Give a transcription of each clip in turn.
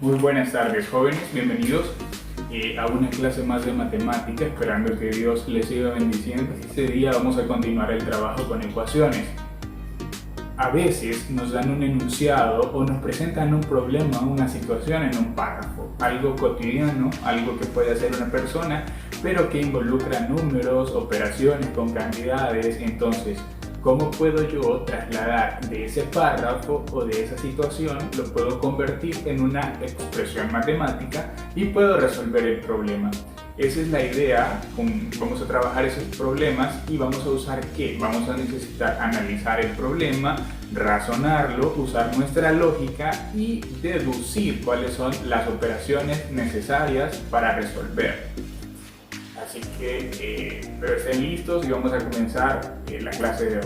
Muy buenas tardes, jóvenes, bienvenidos a una clase más de matemática, esperando que Dios les siga bendiciendo. Este día vamos a continuar el trabajo con ecuaciones. A veces nos dan un enunciado o nos presentan un problema, una situación en un párrafo, algo cotidiano, algo que puede hacer una persona, pero que involucra números, operaciones con cantidades. Entonces, ¿cómo puedo yo trasladar de ese párrafo o de esa situación, lo puedo convertir en una expresión matemática y puedo resolver el problema? Esa es la idea. Vamos a trabajar esos problemas y vamos a usar ¿qué? Vamos a necesitar analizar el problema, razonarlo, usar nuestra lógica y deducir cuáles son las operaciones necesarias para resolver. Así que espero estén listos y vamos a comenzar la clase de hoy.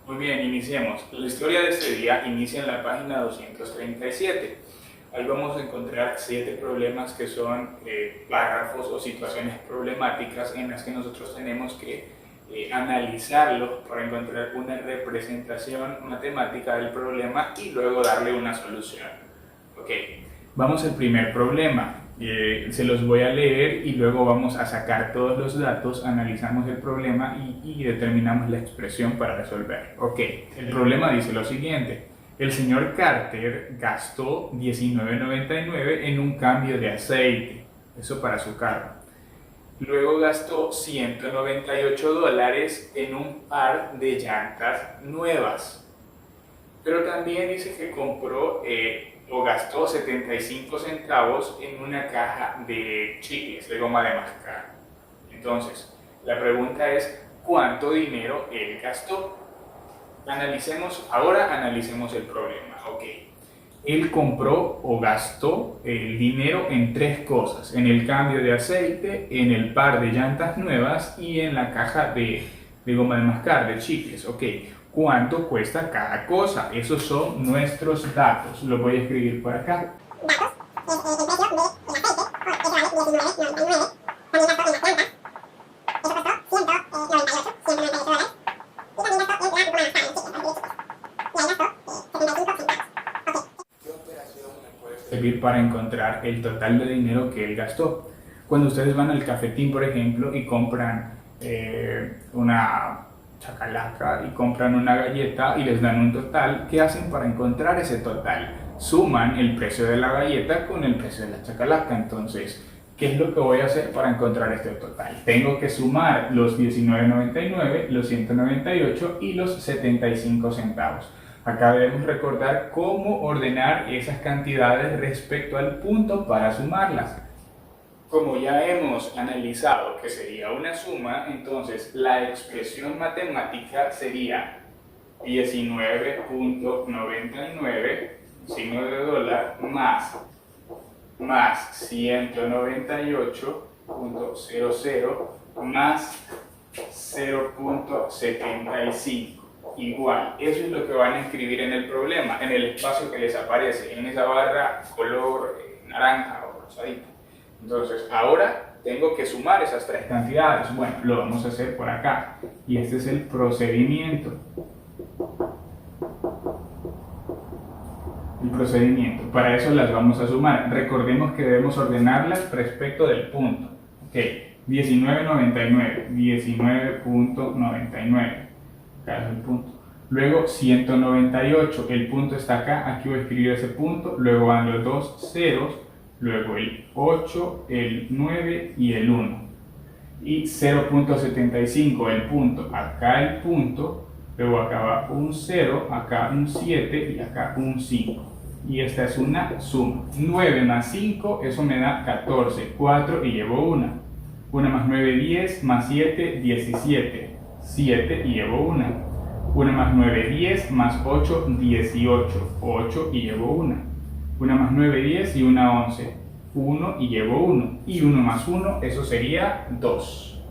Muy bien, iniciemos. La historia de este día inicia en la página 237. Ahí vamos a encontrar 7 problemas que son párrafos o situaciones problemáticas en las que nosotros tenemos que analizarlos para encontrar una representación matemática del problema y luego darle una solución. Ok, vamos al primer problema. Se los voy a leer y luego vamos a sacar todos los datos, analizamos el problema y determinamos la expresión para resolver. Ok, el problema dice lo siguiente. El señor Carter gastó $19.99 en un cambio de aceite, eso para su carro. Luego gastó $198 en un par de llantas nuevas. Pero también dice que compró o gastó 75 centavos en una caja de chicles, de goma de mascar. Entonces, la pregunta es, ¿cuánto dinero él gastó? Analicemos el problema. Ok, él compró o gastó el dinero en 3 cosas: en el cambio de aceite, en el par de llantas nuevas y en la caja de goma de mascar, de chicles. Ok, ¿cuánto cuesta cada cosa? Esos son nuestros datos. Lo voy a escribir por acá. Servir para encontrar el total de dinero que él gastó. Cuando ustedes van al cafetín, por ejemplo, y compran una chacalaca y compran una galleta y les dan un total, ¿qué hacen para encontrar ese total? Suman el precio de la galleta con el precio de la chacalaca. Entonces, ¿qué es lo que voy a hacer para encontrar este total? Tengo que sumar los $19.99, los 198 y los 75 centavos. Acá debemos recordar cómo ordenar esas cantidades respecto al punto para sumarlas. Como ya hemos analizado que sería una suma, entonces la expresión matemática sería 19.99, signo de dólar, más 198.00 más 0.75. Igual, eso es lo que van a escribir en el problema, en el espacio que les aparece, en esa barra color naranja o rosadita. Entonces, ahora tengo que sumar esas 3 cantidades. Bueno, lo vamos a hacer por acá. Y este es el procedimiento. Para eso las vamos a sumar. Recordemos que debemos ordenarlas respecto del punto. Ok, 19.99, 19.99. Acá es el punto. Luego 198, el punto está acá, aquí voy a escribir ese punto, luego van los 2 ceros, luego el 8, el 9 y el 1. Y 0.75, el punto, acá el punto, luego acá va un 0, acá un 7 y acá un 5. Y esta es una suma. 9 más 5, eso me da 14, 4 y llevo 1. 1 más 9, 10, más 7, 17. 7 y llevo 1. 1 más 9, 10, más 8, 18. 8 y llevo 1. 1 más 9, 10 y 1, 11. 1 y llevo 1. Y 1 más 1, eso sería 2.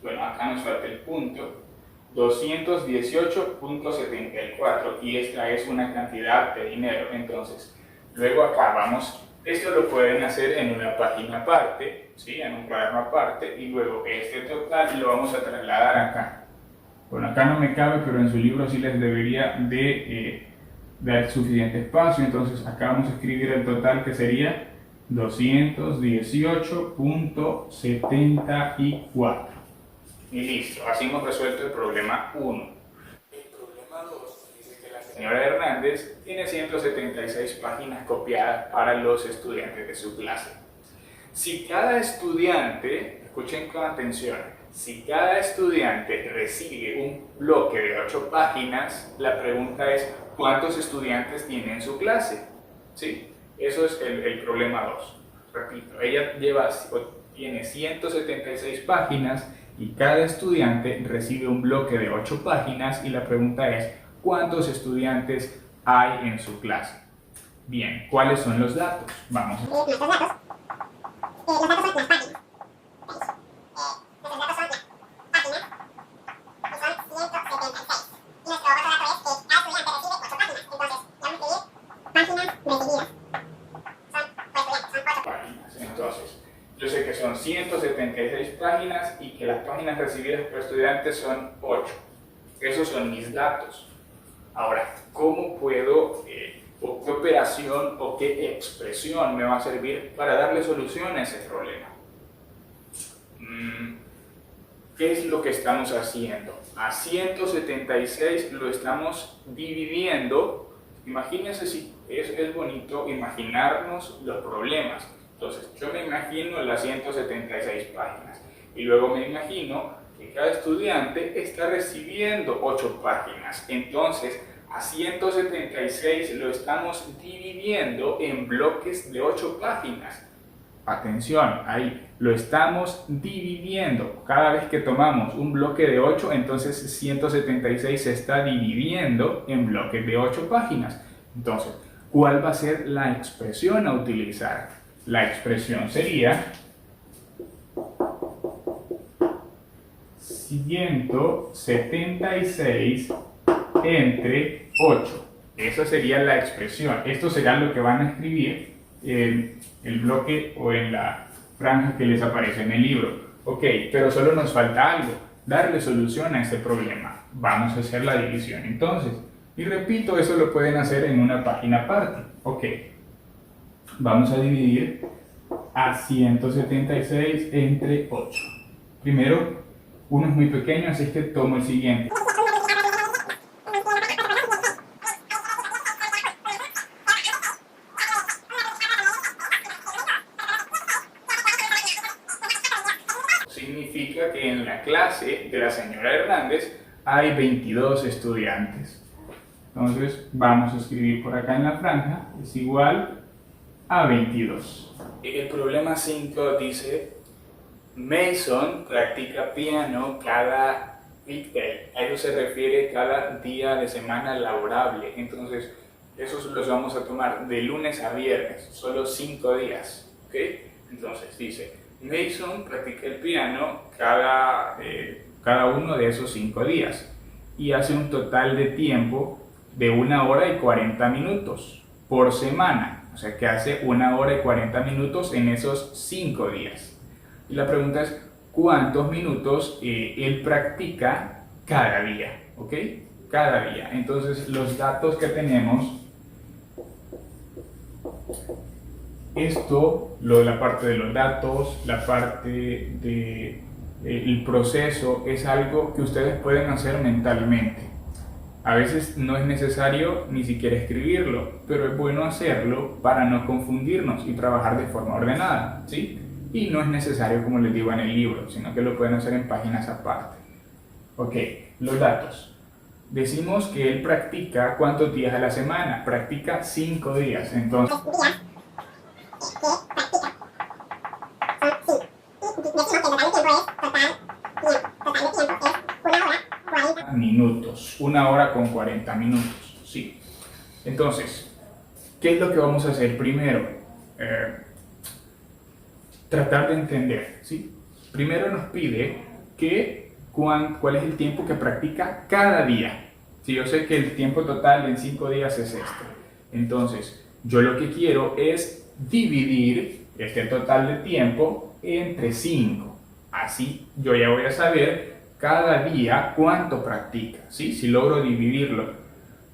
Bueno, acá nos falta el punto. 218.74 y esta es una cantidad de dinero. Entonces, luego acá vamos Esto lo pueden hacer en una página aparte, ¿sí? En un cuaderno aparte, y luego este total lo vamos a trasladar acá. Bueno, acá no me cabe, pero en su libro sí les debería de dar suficiente espacio. Entonces acá vamos a escribir el total, que sería 218.74. Y listo, así hemos resuelto el problema 1. El problema 2 dice que la señora Hernández tiene 176 páginas copiadas para los estudiantes de su clase. Si cada estudiante, escuchen con atención, si cada estudiante recibe un bloque de 8 páginas, la pregunta es ¿cuántos estudiantes tiene en su clase? ¿Sí? Eso es el problema 2. Repito, ella tiene 176 páginas y cada estudiante recibe un bloque de 8 páginas y la pregunta es ¿cuántos estudiantes hay en su clase? Bien, ¿cuáles son los datos? Vamos a ver. Los datos son las páginas. Nuestros datos son las páginas, y son 176. Y nuestro otro dato es que cada estudiante recibe 8 páginas. Entonces, vamos a escribir páginas recibidas. Son por estudiante, son 8 páginas. Entonces, yo sé que son 176 páginas y que las páginas recibidas por estudiantes son 8. Esos son mis datos. Ahora, ¿cómo puedo, o qué operación o qué expresión me va a servir para darle solución a ese problema? ¿Qué es lo que estamos haciendo? A 176 lo estamos dividiendo. Imagínense, si es bonito imaginarnos los problemas. Entonces, yo me imagino las 176 páginas y luego me imagino que cada estudiante está recibiendo 8 páginas. Entonces, a 176 lo estamos dividiendo en bloques de 8 páginas. Atención, ahí lo estamos dividiendo. Cada vez que tomamos un bloque de 8, entonces 176 se está dividiendo en bloques de 8 páginas. Entonces, ¿cuál va a ser la expresión a utilizar? La expresión sería 176 entre 8. Esa sería la expresión. Esto será lo que van a escribir en el bloque o en la franja que les aparece en el libro. Ok, pero solo nos falta algo, darle solución a ese problema. Vamos a hacer la división entonces. Y repito, eso lo pueden hacer en una página aparte. Ok, vamos a dividir a 176 entre 8. Primero, uno es muy pequeño, así que tomo el siguiente. Significa que en la clase de la señora Hernández hay 22 estudiantes. Entonces vamos a escribir por acá en la franja, es igual a 22. El problema 5 dice, Mason practica piano cada weekday. A eso se refiere cada día de semana laborable. Entonces, esos los vamos a tomar de lunes a viernes, solo 5 días. ¿Ok? Entonces dice, Mason practica el piano cada uno de esos 5 días y hace un total de tiempo de 1 hora y 40 minutos por semana. O sea que hace 1 hora y 40 minutos en esos 5 días. Y la pregunta es, ¿cuántos minutos él practica cada día? ¿Ok? Cada día. Entonces, los datos que tenemos, esto, lo de la parte de los datos, la parte del proceso, es algo que ustedes pueden hacer mentalmente. A veces no es necesario ni siquiera escribirlo, pero es bueno hacerlo para no confundirnos y trabajar de forma ordenada, ¿sí? Y no es necesario, como les digo, en el libro, sino que lo pueden hacer en páginas aparte. Ok, los datos. Decimos que él practica ¿cuántos días a la semana? Practica 5 días, entonces... minutos, 1 hora con 40 minutos, ¿sí? Entonces, ¿qué es lo que vamos a hacer primero? Tratar de entender, ¿sí? Primero nos pide que cuál es el tiempo que practica cada día. Si yo sé que el tiempo total en 5 días es esto, entonces yo lo que quiero es dividir este total de tiempo entre 5. Así yo ya voy a saber cada día cuánto practica, ¿sí? Si logro dividirlo.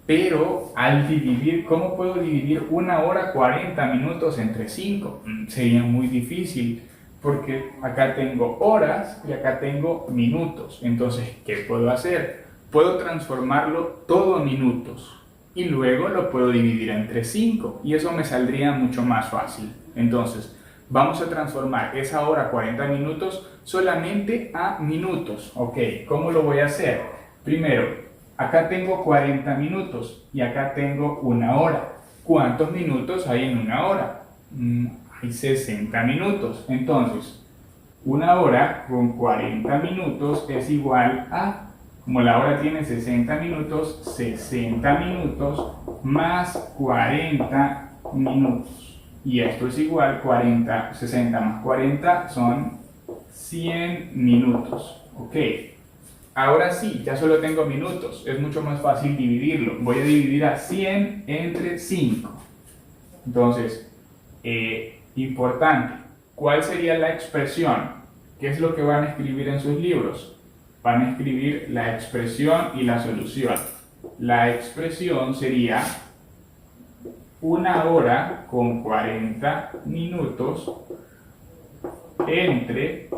Pero al dividir, ¿cómo puedo dividir 1 hora 40 minutos entre 5? Sería muy difícil, porque acá tengo horas y acá tengo minutos. Entonces, ¿qué puedo hacer? Puedo transformarlo todo en minutos y luego lo puedo dividir entre 5 y eso me saldría mucho más fácil. Entonces, vamos a transformar esa hora 40 minutos solamente a minutos. Ok, ¿cómo lo voy a hacer? Primero, acá tengo 40 minutos y acá tengo 1 hora. ¿Cuántos minutos hay en 1 hora? Hay 60 minutos. Entonces, 1 hora con 40 minutos es igual a, como la hora tiene 60 minutos, 60 minutos más 40 minutos. Y esto es igual, 60 más 40 son 100 minutos. Ok. Ahora sí, ya solo tengo minutos, es mucho más fácil dividirlo. Voy a dividir a 100 entre 5. Entonces, importante, ¿cuál sería la expresión? ¿Qué es lo que van a escribir en sus libros? Van a escribir la expresión y la solución. La expresión sería 1 hora con 40 minutos entre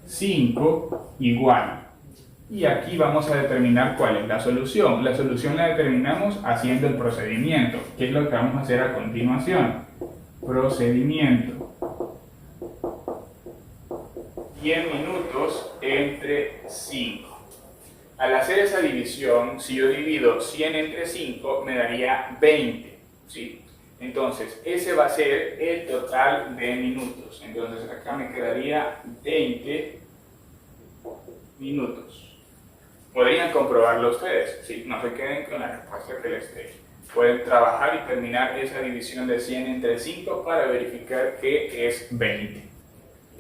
5 igual. Y aquí vamos a determinar cuál es la solución. La solución la determinamos haciendo el procedimiento, que es lo que vamos a hacer a continuación. Procedimiento. 100 minutos entre 5. Al hacer esa división, si yo divido 100 entre 5, me daría 20. ¿Sí? Entonces, ese va a ser el total de minutos. Entonces, acá me quedaría 20 minutos. Podrían comprobarlo ustedes, ¿sí? No se queden con la respuesta que les dé. Pueden trabajar y terminar esa división de 100 entre 5 para verificar que es 20.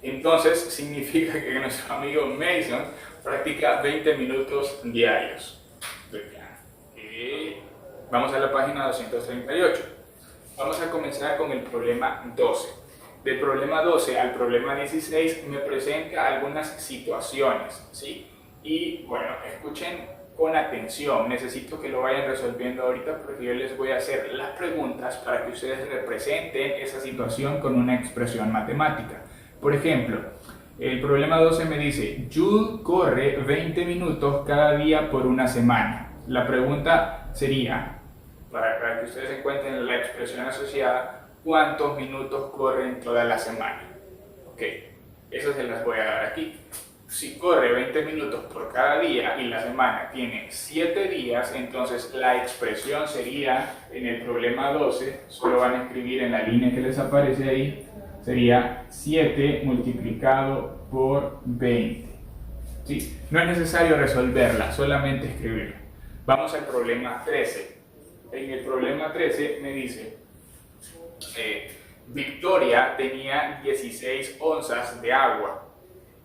Entonces, significa que nuestro amigo Mason practica 20 minutos diarios de piano. Vamos a la página 238. Vamos a comenzar con el problema 12. Del problema 12 al problema 16 me presenta algunas situaciones, ¿sí? Y bueno, escuchen con atención, necesito que lo vayan resolviendo ahorita porque yo les voy a hacer las preguntas para que ustedes representen esa situación con una expresión matemática. Por ejemplo, el problema 12 me dice, Jude corre 20 minutos cada día por una semana. La pregunta sería, para que ustedes encuentren la expresión asociada, ¿cuántos minutos corren toda la semana? Ok, eso se las voy a dar aquí. Si corre 20 minutos por cada día y la semana tiene 7 días, entonces la expresión sería, en el problema 12, solo van a escribir en la línea que les aparece ahí, sería 7 multiplicado por 20. ¿Sí? No es necesario resolverla, solamente escribirla. Vamos al problema 13. En el problema 13 me dice, Victoria tenía 16 onzas de agua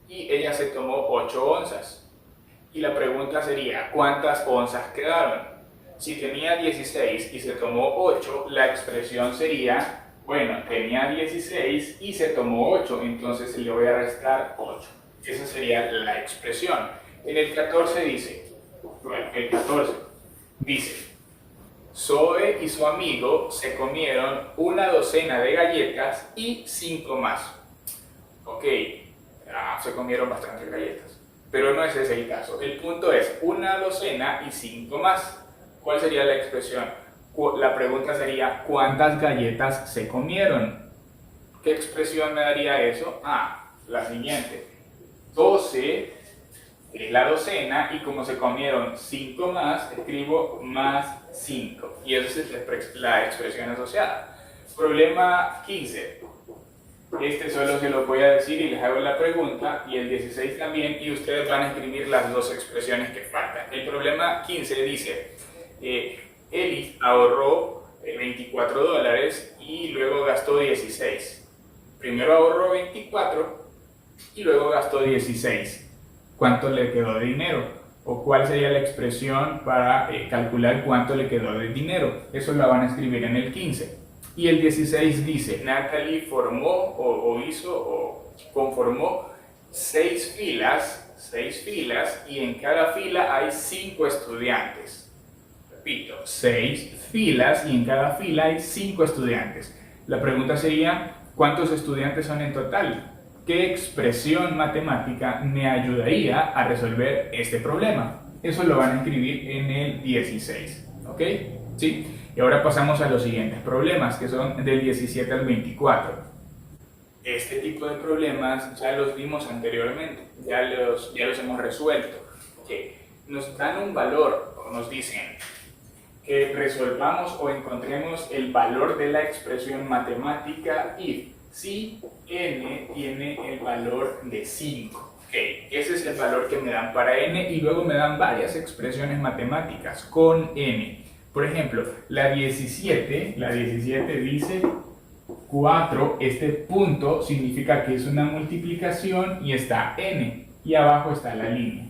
y ella se tomó 8 onzas. Y la pregunta sería, ¿cuántas onzas quedaron? Si tenía 16 y se tomó 8, la expresión sería, bueno, tenía 16 y se tomó 8, entonces le voy a restar 8. Esa sería la expresión. En el 14 dice, bueno, el 14 dice, Zoe y su amigo se comieron 12 de galletas y 5 más. Ok, se comieron bastantes galletas, pero no ese es el caso. El punto es 12 y 5 más. ¿Cuál sería la expresión? La pregunta sería, ¿cuántas galletas se comieron? ¿Qué expresión me daría eso? La siguiente. 12 es la docena y como se comieron 5 más, escribo más 5. Y esa es la expresión asociada. Problema 15. Este solo se lo voy a decir y les hago la pregunta, y el 16 también, y ustedes van a escribir las dos expresiones que faltan. El problema 15 dice, Eli ahorró $24 y luego gastó 16. Primero ahorró 24 y luego gastó 16. ¿Cuánto le quedó de dinero? ¿O cuál sería la expresión para calcular cuánto le quedó de dinero? Eso lo van a escribir en el 15. Y el 16 dice, Natalie formó o conformó 6 filas y en cada fila hay 5 estudiantes. Repito, 6 filas y en cada fila hay 5 estudiantes. La pregunta sería, ¿cuántos estudiantes son en total? ¿Qué expresión matemática me ayudaría a resolver este problema? Eso lo van a escribir en el 16, ¿ok? ¿Sí? Y ahora pasamos a los siguientes problemas, que son del 17 al 24. Este tipo de problemas ya los vimos anteriormente, ya los hemos resuelto. ¿Okay? Nos dan un valor, o nos dicen que resolvamos o encontremos el valor de la expresión matemática if si n tiene el valor de 5. Okay, ese es el valor que me dan para n y luego me dan varias expresiones matemáticas con n. Por ejemplo, la 17 dice 4, este punto significa que es una multiplicación y está n y abajo está la línea.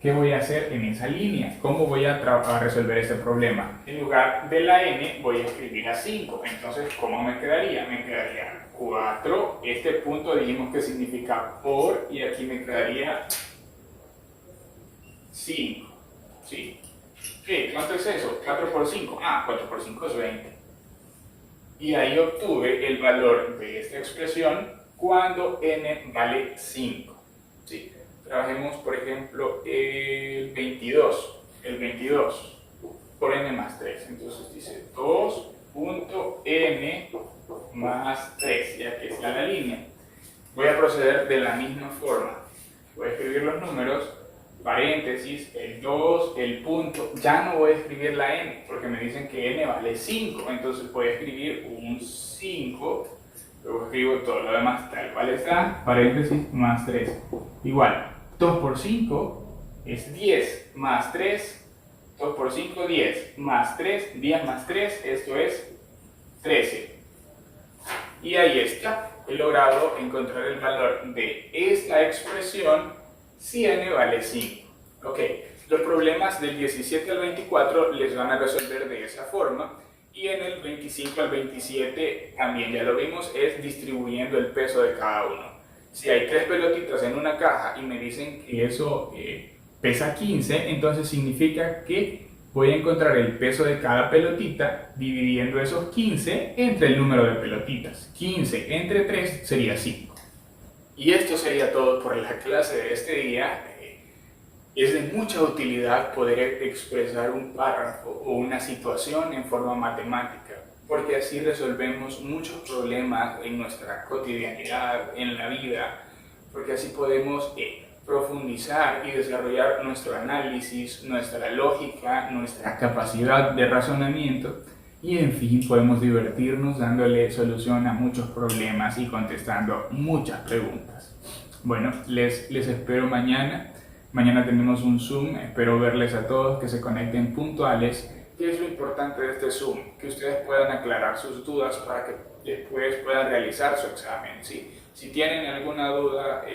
¿Qué voy a hacer en esa línea? ¿Cómo voy a resolver este problema? En lugar de la n voy a escribir a 5. Entonces, ¿cómo me quedaría? Me quedaría 4, este punto dijimos que significa por, y aquí me quedaría 5. ¿Sí? ¿Qué? ¿Cuánto es eso? 4 por 5. 4 por 5 es 20. Y ahí obtuve el valor de esta expresión cuando n vale 5. ¿Sí? Trabajemos, por ejemplo, el 22. El 22 por n más 3. Entonces dice 2.n más 3. Y aquí está la línea. Voy a proceder de la misma forma. Voy a escribir los números, paréntesis, el 2, el punto. Ya no voy a escribir la n, porque me dicen que n vale 5. Entonces voy a escribir un 5. Luego escribo todo lo demás tal cual está, paréntesis, más 3. Igual, 2 por 5 es 10 más 3. 2 por 5, 10 más 3, 10 más 3, esto es 13. Y ahí está, he logrado encontrar el valor de esta expresión si n vale 5. Ok, los problemas del 17 al 24 les van a resolver de esa forma. Y en el 25 al 27, también ya lo vimos, es distribuyendo el peso de cada uno. Si hay 3 pelotitas en una caja y me dicen que eso pesa 15, entonces significa que voy a encontrar el peso de cada pelotita dividiendo esos 15 entre el número de pelotitas. 15 entre 3 sería 5. Y esto sería todo por la clase de este día. Es de mucha utilidad poder expresar un párrafo o una situación en forma matemática, porque así resolvemos muchos problemas en nuestra cotidianidad, en la vida, porque así podemos profundizar y desarrollar nuestro análisis, nuestra lógica, nuestra capacidad de razonamiento y en fin podemos divertirnos dándole solución a muchos problemas y contestando muchas preguntas. Bueno, les espero mañana. Mañana tenemos un Zoom, espero verles a todos, que se conecten puntuales. ¿Qué es lo importante de este Zoom? Que ustedes puedan aclarar sus dudas para que después puedan realizar su examen, ¿sí? Si tienen alguna duda,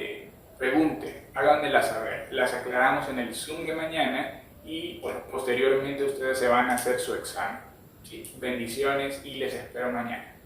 pregunten, háganmela saber. Las aclaramos en el Zoom de mañana y bueno, posteriormente ustedes se van a hacer su examen. ¿Sí? Bendiciones y les espero mañana.